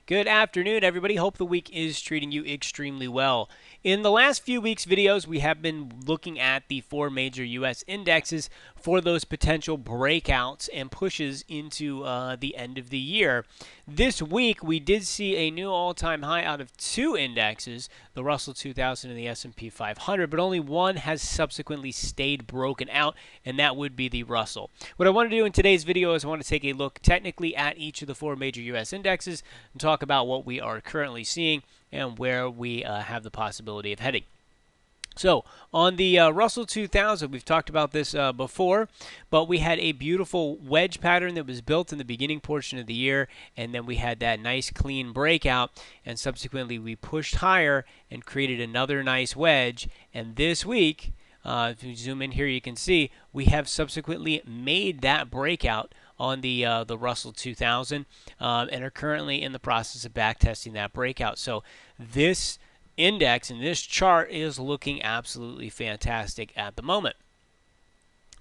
Good afternoon, everybody. Hope the week is treating you extremely well. In the last few weeks' videos, we have been looking at the four major U.S. indexes for those potential breakouts and pushes into the end of the year. This week, we did see a new all-time high out of two indexes, the Russell 2000 and the S&P 500, but only one has subsequently stayed broken out, and that would be the Russell. What I want to do in today's video is I want to take a look technically at each of the four major U.S. indexes and talk about what we are currently seeing and where we have the possibility of heading. So on the Russell 2000, we've talked about this before, but we had a beautiful wedge pattern that was built in the beginning portion of the year, and then we had that nice clean breakout, and subsequently we pushed higher and created another nice wedge. And this week, if you zoom in here, you can see we have subsequently made that breakout on the Russell 2000 and are currently in the process of backtesting that breakout. So this index and this chart is looking absolutely fantastic at the moment.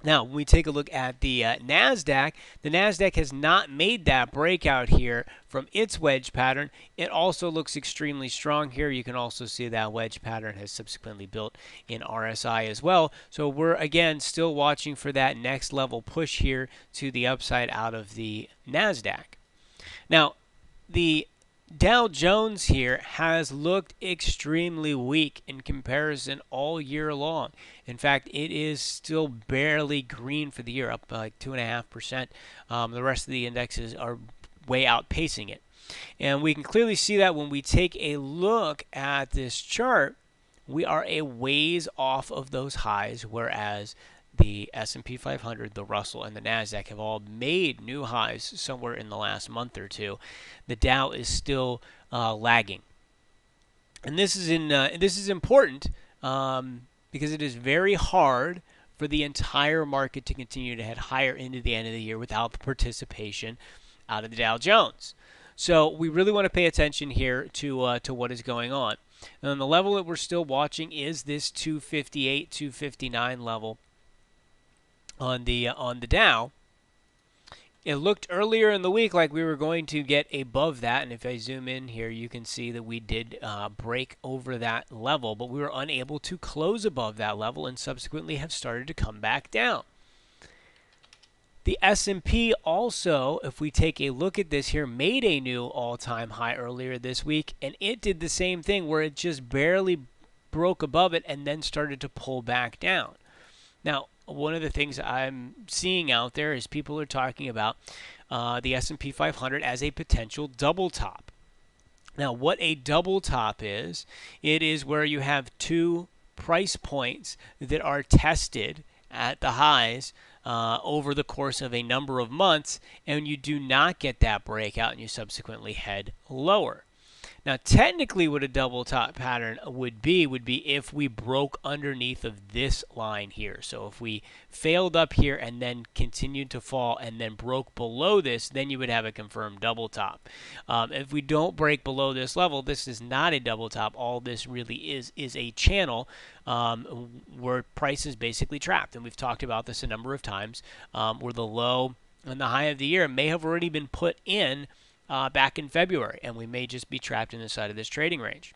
Now, when we take a look at the NASDAQ has not made that breakout here from its wedge pattern. It also looks extremely strong here. You can also see that wedge pattern has subsequently built in RSI as well. So we're, again, still watching for that next level push here to the upside out of the NASDAQ. Now, the Dow Jones here has looked extremely weak in comparison all year long. In fact, it is still barely green for the year, up by like 2.5%. The rest of the indexes are way outpacing it. And we can clearly see that when we take a look at this chart, we are a ways off of those highs, whereas the S&P 500, the Russell, and the NASDAQ have all made new highs somewhere in the last month or two. The Dow is still lagging, and this is important because it is very hard for the entire market to continue to head higher into the end of the year without the participation out of the Dow Jones. So we really want to pay attention here to what is going on. And the level that we're still watching is this 258, 259 level. On the Dow. It looked earlier in the week like we were going to get above that, and if I zoom in here, you can see that we did break over that level, but we were unable to close above that level and subsequently have started to come back down. The S&P also, if we take a look at this here, made a new all-time high earlier this week, and it did the same thing where it just barely broke above it and then started to pull back down. Now, one of the things I'm seeing out there is people are talking about the S&P 500 as a potential double top. Now, what a double top is, it is where you have two price points that are tested at the highs over the course of a number of months, and you do not get that breakout and you subsequently head lower. Now, technically what a double top pattern would be if we broke underneath of this line here. So if we failed up here and then continued to fall and then broke below this, then you would have a confirmed double top. If we don't break below this level, this is not a double top. All this really is a channel where price is basically trapped. And we've talked about this a number of times where the low and the high of the year may have already been put in back in February, and we may just be trapped inside of this trading range.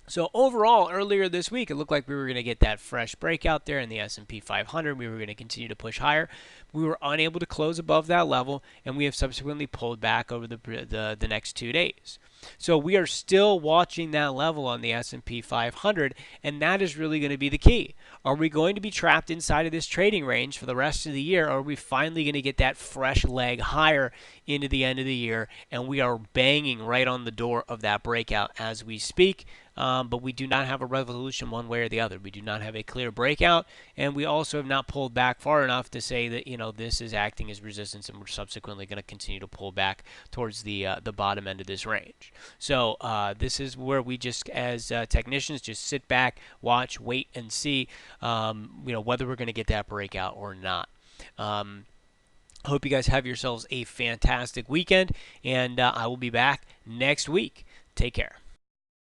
So overall, earlier this week, it looked like we were going to get that fresh breakout there in the S&P 500. We were going to continue to push higher. We were unable to close above that level, and we have subsequently pulled back over the next 2 days. So we are still watching that level on the S&P 500, and that is really going to be the key. Are we going to be trapped inside of this trading range for the rest of the year, or are we finally going to get that fresh leg higher into the end of the year, and we are banging right on the door of that breakout as we speak? But we do not have a resolution one way or the other. We do not have a clear breakout, and we also have not pulled back far enough to say that, you know, this is acting as resistance, and we're subsequently going to continue to pull back towards the bottom end of this range. So this is where we just, as technicians, just sit back, watch, wait, and see, you know, whether we're going to get that breakout or not. Hope you guys have yourselves a fantastic weekend, and I will be back next week. Take care.